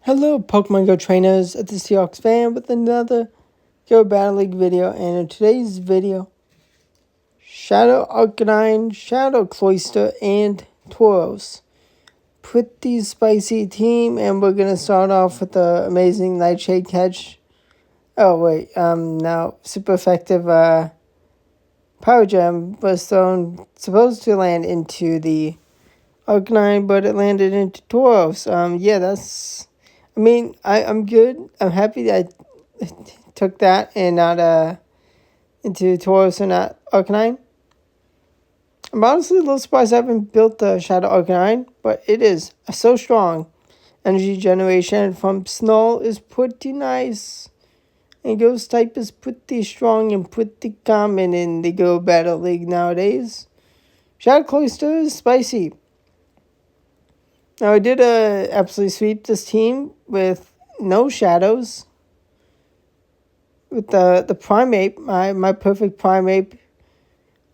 Hello, Pokemon Go trainers. It's the Seahawks fan with another Go Battle League video. And in today's video, Shadow Arcanine, Shadow Cloyster, and Tauros. Pretty spicy team, and we're going to start off with the amazing Nightshade catch. Oh, wait, now, super effective Power Gem was supposed to land into the Arcanine, but it landed into Tauros. I'm good. I'm happy that I took that and not into Tauros and not Arcanine. I'm honestly a little surprised I haven't built the Shadow Arcanine, but it is so strong. Energy generation from Snow is pretty nice. And Ghost type is pretty strong and pretty common in the Go Battle League nowadays. Shadow Cloyster is spicy. Now, I did absolutely sweep this team with no shadows. With the Primeape, my perfect Primeape.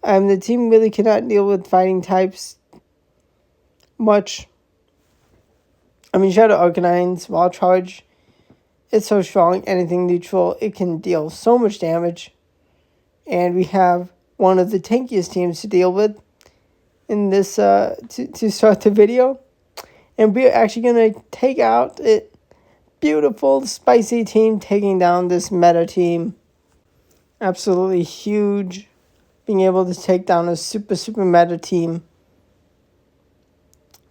The team really cannot deal with fighting types much. Shadow Arcanine's Wild Charge, it's so strong. Anything neutral, it can deal so much damage. And we have one of the tankiest teams to deal with in this to start the video. And we're actually going to take out it. Beautiful, spicy team taking down this meta team. Absolutely huge. Being able to take down a super meta team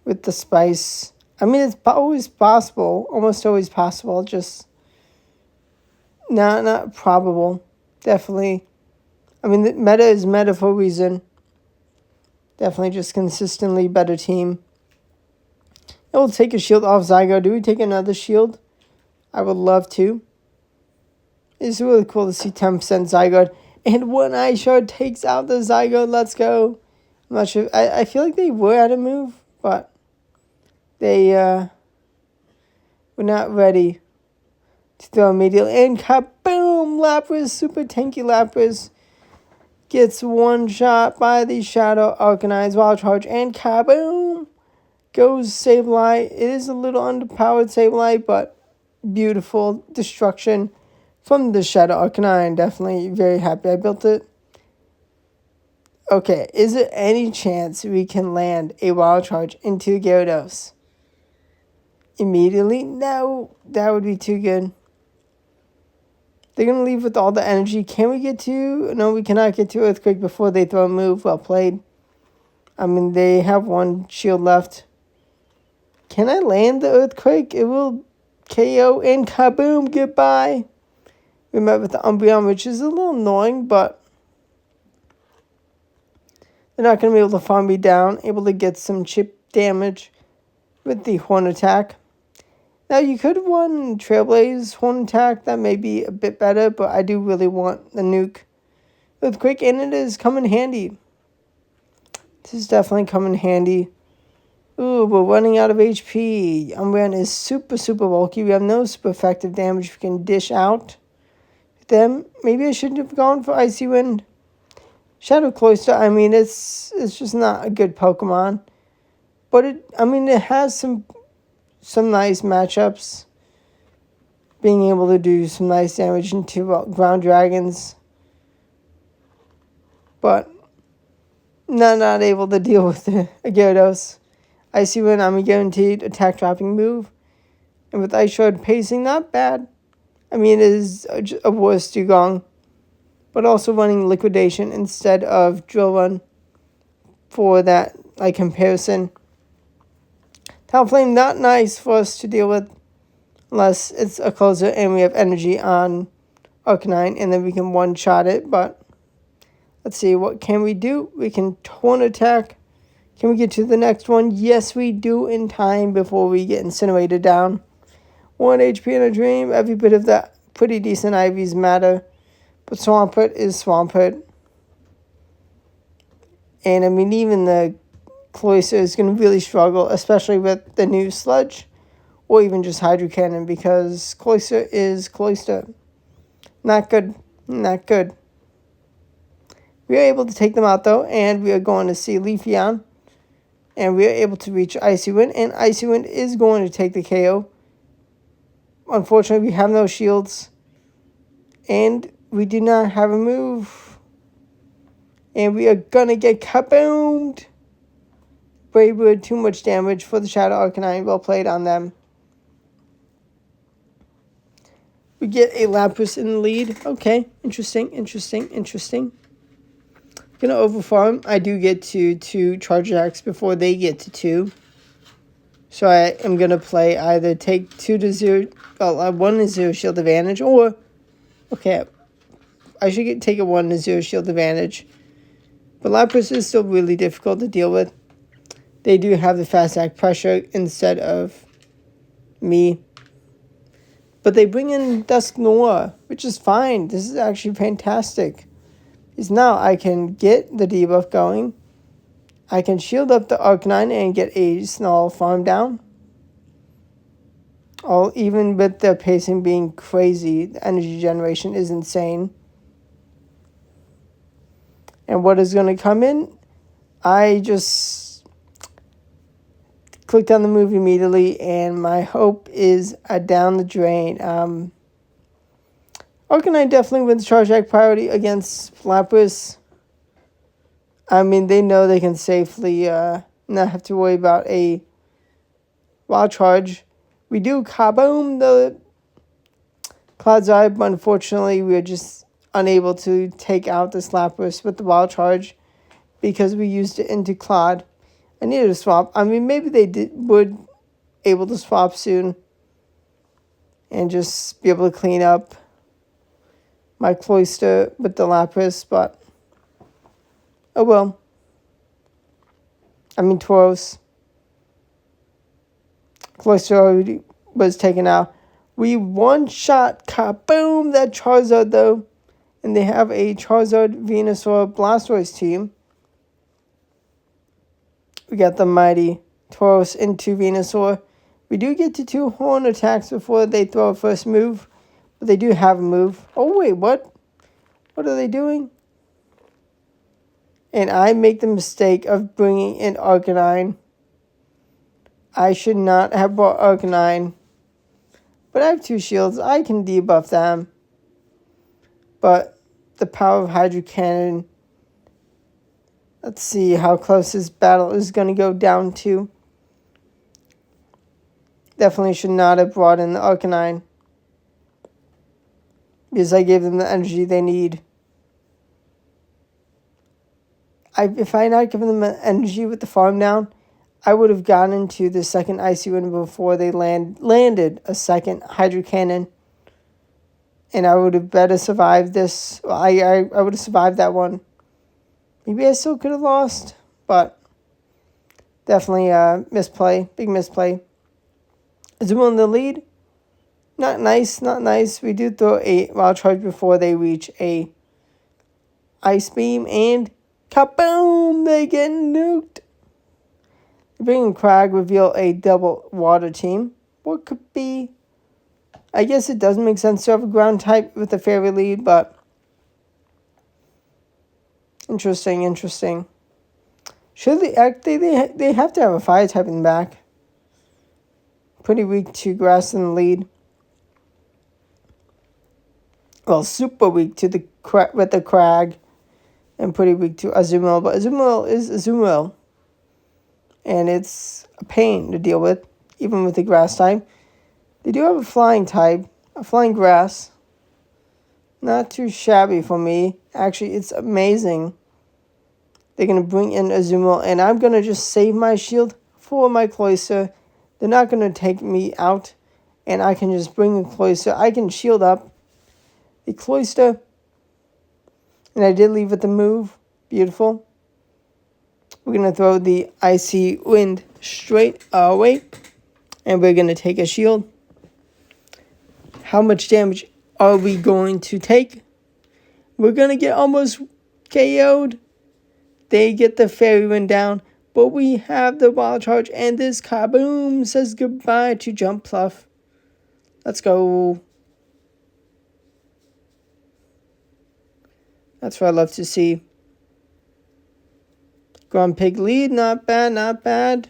with the spice. It's always possible. Almost always possible. Just not probable. Definitely. The meta is meta for a reason. Definitely just consistently better team. It will take a shield off Zygo. Do we take another shield? I would love to. It's really cool to see 10% Zygarde. And One Eye Shard takes out the Zygarde. Let's go. I'm not sure. I feel like they were at a move, but they were not ready to throw immediately. And kaboom! Lapras, super tanky Lapras, gets one shot by the Shadow Arcanine's Wild Charge. And kaboom! Goes Sableye. It is a little underpowered Sableye, but beautiful destruction from the Shadow Arcanine. Definitely very happy I built it. Okay, is there any chance we can land a Wild Charge into Gyarados immediately? No, that would be too good. They're going to leave with all the energy. Can we get to... No, we cannot get to Earthquake before they throw a move. Well played. They have one shield left. Can I land the Earthquake? It will KO and kaboom, goodbye. We met with the Umbreon, which is a little annoying, but they're not going to be able to farm me down. Able to get some chip damage with the Horn Attack. Now, you could have won Trailblaze Horn Attack. That may be a bit better, but I do really want the Nuke Earthquake, and it is coming handy. This is definitely coming handy. Ooh, we're running out of HP. Umbreon is super bulky. We have no super effective damage we can dish out. Them. Maybe I shouldn't have gone for Icy Wind. Shadow Cloyster, it's just not a good Pokemon. But it has some nice matchups. Being able to do some nice damage into ground dragons. But not able to deal with the Gyarados. Icy Wind, I'm a guaranteed attack dropping move. And with Ice Shard pacing, not bad. It is a worse Dugong. But also running Liquidation instead of Drill Run for that comparison. Talonflame, not nice for us to deal with. Unless it's a closer and we have energy on Arcanine. And then we can one-shot it. But let's see, what can we do? We can Horn Attack. Can we get to the next one? Yes, we do in time before we get incinerated down. 1 HP in a dream. Every bit of that pretty decent IVs matter. But Swampert is Swampert. And even the Cloyster is going to really struggle, especially with the new Sludge. Or even just Hydro Cannon, because Cloyster is Cloyster. Not good. Not good. We are able to take them out, though, and we are going to see Leafeon. And we are able to reach Icy Wind, and Icy Wind is going to take the KO. unfortunately, we have no shields. And we do not have a move. And we are gonna get kaboomed. Brave Bird, too much damage for the Shadow Arcanine. Well played on them. We get a Lapras in the lead. Okay, interesting. Gonna overfarm. I do get to 2 Charge Attacks before they get to 2. So I am gonna play either take 2 to 0, 1 to 0 shield advantage, or okay, I should take a 1 to 0 shield advantage. But Lapras is still really difficult to deal with. They do have the fast attack pressure instead of me. But they bring in Dusknoir, which is fine. This is actually fantastic. Because now I can get the debuff going. I can shield up the Arcanine and get a small farm down. Even with the pacing being crazy, the energy generation is insane. And what is going to come in? I just clicked on the move immediately, and my hope is down the drain. Arcanine definitely wins Charge Attack priority against Lapras. I mean, they know they can safely not have to worry about a Wild Charge. We do kaboom the Cloud's Eye, but unfortunately we are just unable to take out this Lapras with the Wild Charge because we used it into Cloud. I needed to swap. I mean, maybe they would able to swap soon and just be able to clean up my Cloyster with the Lapras, but oh well. I mean, Tauros. Cloyster already was taken out. We one-shot kaboom that Charizard, though. And they have a Charizard, Venusaur, Blastoise team. We got the mighty Tauros into Venusaur. We do get to 2 horn attacks before they throw a first move. But they do have a move. Oh, wait, what? What are they doing? And I make the mistake of bringing in Arcanine. I should not have brought Arcanine. But I have 2 shields. I can debuff them. But the power of Hydro Cannon. Let's see how close this battle is going to go down to. Definitely should not have brought in the Arcanine. Because I gave them the energy they need. If I had not given them the energy with the farm down, I would have gotten into the second Icy Wind before they landed a second Hydro Cannon. And I would have better survived this. I would have survived that one. Maybe I still could have lost, but definitely a misplay. Big misplay. Azumarill in the lead. Not nice. We do throw a Wild Charge before they reach a Ice Beam, and kaboom! They get nuked. Bring in Crag, reveal a double water team. What could be? I guess it doesn't make sense to have a ground type with a fairy lead, but interesting. Should they have to have a fire type in the back. Pretty weak to grass in the lead. Well, super weak to the Crag, and pretty weak to Azumarill. But Azumarill is Azumarill, and it's a pain to deal with, even with the grass type. They do have a flying type, a flying grass. Not too shabby for me. Actually, it's amazing. They're going to bring in Azumarill, and I'm going to just save my shield for my Cloyster. They're not going to take me out, and I can just bring the Cloyster. I can shield up the Cloyster, and I did leave with the move. Beautiful. We're going to throw the Icy Wind straight away, and we're going to take a shield. How much damage are we going to take? We're going to get almost KO'd. They get the Fairy Wind down, but we have the Wild Charge, and this kaboom says goodbye to Jump Pluff. Let's go. That's what I love to see. Grumpig lead, not bad.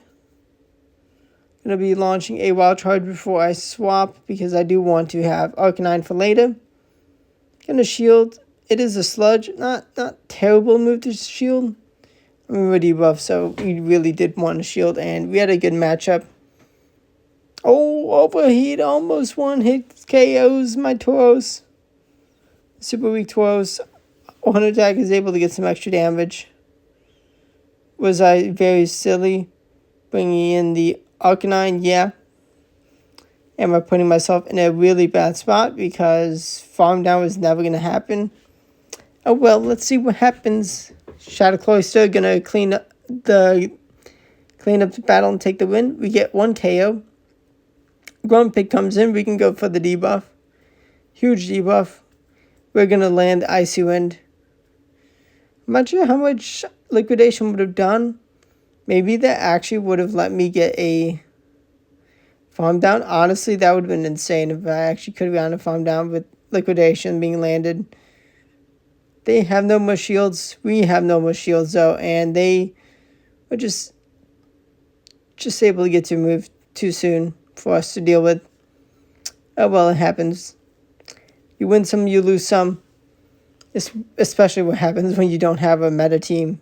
Going to be launching a Wild Charge before I swap because I do want to have Arcanine for later. Going to shield. It is a Sludge. Not terrible move to shield. I mean, we're debuff, so we really did want to shield, and we had a good matchup. Oh, overheat, almost one hit KOs my Tauros. Super weak Tauros. One attack is able to get some extra damage. Was I very silly bringing in the Arcanine? Yeah. Am I putting myself in a really bad spot because farm down was never going to happen? Oh well, let's see what happens. Shadow Cloyster gonna clean up the battle and take the win. We get 1 KO. Grumpig comes in. We can go for the debuff. Huge debuff. We're gonna land Icy Wind. I'm not sure how much liquidation would have done. Maybe that actually would have let me get a farm down. Honestly, that would have been insane if I actually could have gotten a farm down with liquidation being landed. They have no more shields. We have no more shields, though. And they were just able to get to move too soon for us to deal with. Oh, well, it happens. You win some, you lose some. Especially what happens when you don't have a meta team.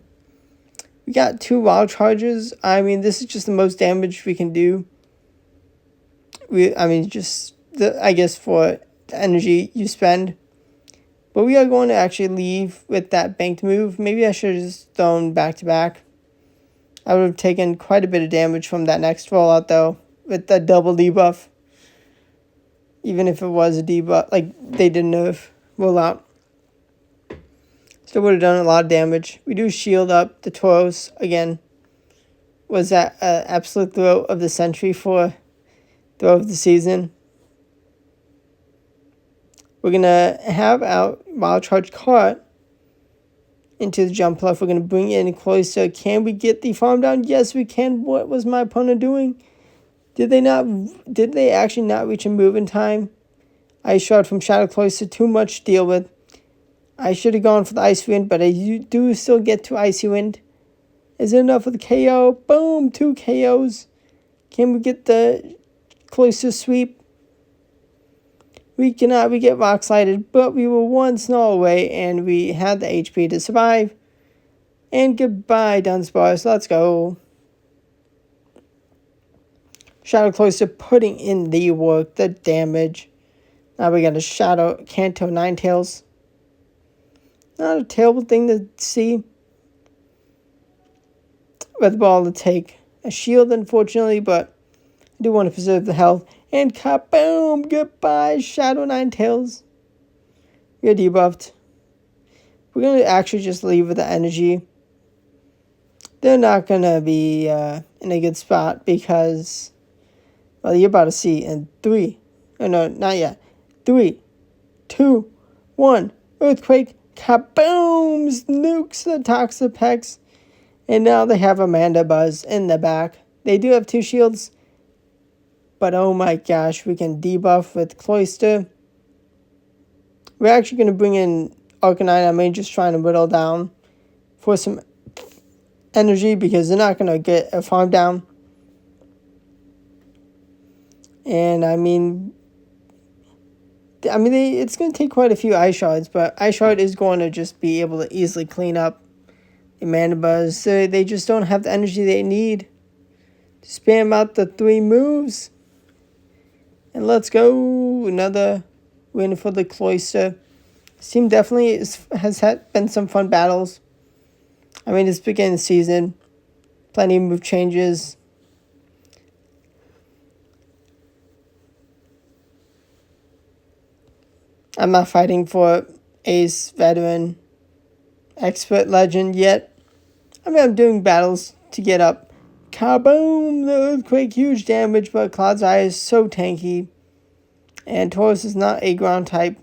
We got 2 Wild Charges. I mean, this is just the most damage we can do. I guess for the energy you spend. But we are going to actually leave with that banked move. Maybe I should have just thrown back-to-back. I would have taken quite a bit of damage from that next rollout, though, with the double debuff. Even if it was a debuff, like they didn't nerf rollout. Still would have done a lot of damage. We do shield up the Tauros again. Was that an absolute throw of the century for throw of the season? We're going to have our Wild Charge cart into the jump bluff. We're going to bring in Cloyster. Can we get the farm down? Yes, we can. What was my opponent doing? Did they actually not reach a move in time? Ice Shard from Shadow Cloyster. Too much to deal with. I should have gone for the Icy Wind, but I do still get to Icy Wind. Is it enough for the KO? Boom! 2 KOs. Can we get the Cloyster sweep? We cannot. We get rock slided, but we were 1 snow away, and we had the HP to survive. And goodbye, Dunsparce. Let's go. Shadow Cloyster putting in the work, the damage. Now we got a Shadow Kanto Ninetales. Not a terrible thing to see. Red Ball to take a shield, unfortunately, but I do want to preserve the health. And kaboom! Goodbye, Shadow Ninetales. You're debuffed. We're going to actually just leave with the energy. They're not going to be in a good spot because, well, you're about to see in 3. Oh, no, not yet. 3, 2, 1. Earthquake. Kabooms! Nukes the Toxapex. And now they have Amanda Buzz in the back. They do have 2 shields. But oh my gosh, we can debuff with Cloyster. We're actually going to bring in Arcanine. I mean, just trying to whittle down for some energy because they're not going to get a farm down. And I mean, it's going to take quite a few Ice Shards, but Ice Shard is going to just be able to easily clean up the Mana Buzz. So they just don't have the energy they need to spam out the 3 moves. And let's go. Another win for the Cloyster. This team definitely has been some fun battles. I mean, it's beginning of the season. Plenty of move changes. I'm not fighting for Ace, Veteran, Expert, Legend yet. I mean, I'm doing battles to get up. Kaboom! The Earthquake, huge damage, but Cloud's Eye is so tanky. And Tauros is not a ground type.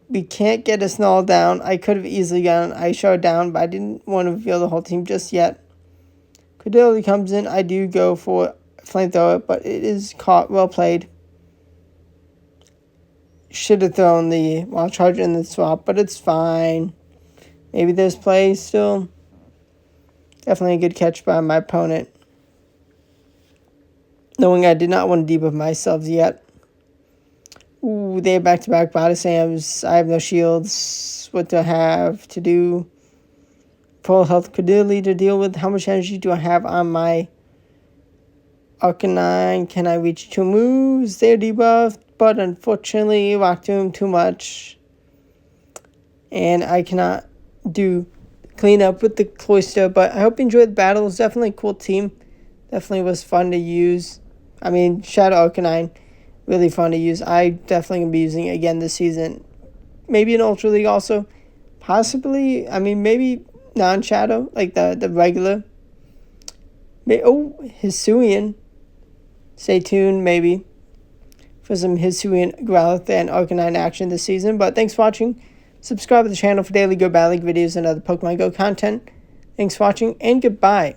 We can't get a Snarl down. I could have easily gotten an Ice Shard down, but I didn't want to reveal the whole team just yet. Credility comes in. I do go for Flamethrower, but it is caught. Well played. Should have thrown the Wild Charger in the swap, but it's fine. Maybe there's play still. Definitely a good catch by my opponent. knowing I did not want to debuff myself yet. Ooh, they have back-to-back body slams. I have no shields. What do I have to do? Full health Credility to deal with. How much energy do I have on my Arcanine? Can I reach 2 moves? They're debuffed, but unfortunately, Rock Tomb too much. And I cannot do clean up with the Cloyster, but I hope you enjoyed the battle. It was definitely a cool team. Definitely was fun to use. I mean, Shadow Arcanine, really fun to use. I definitely going to be using it again this season. Maybe in Ultra League also. Possibly, I mean, maybe non-Shadow, like the regular. Oh, Hisuian. Stay tuned, maybe, for some Hisuian Growlithe and Arcanine action this season. But thanks for watching. Subscribe to the channel for daily Go Battle League videos and other Pokemon Go content. Thanks for watching, and goodbye.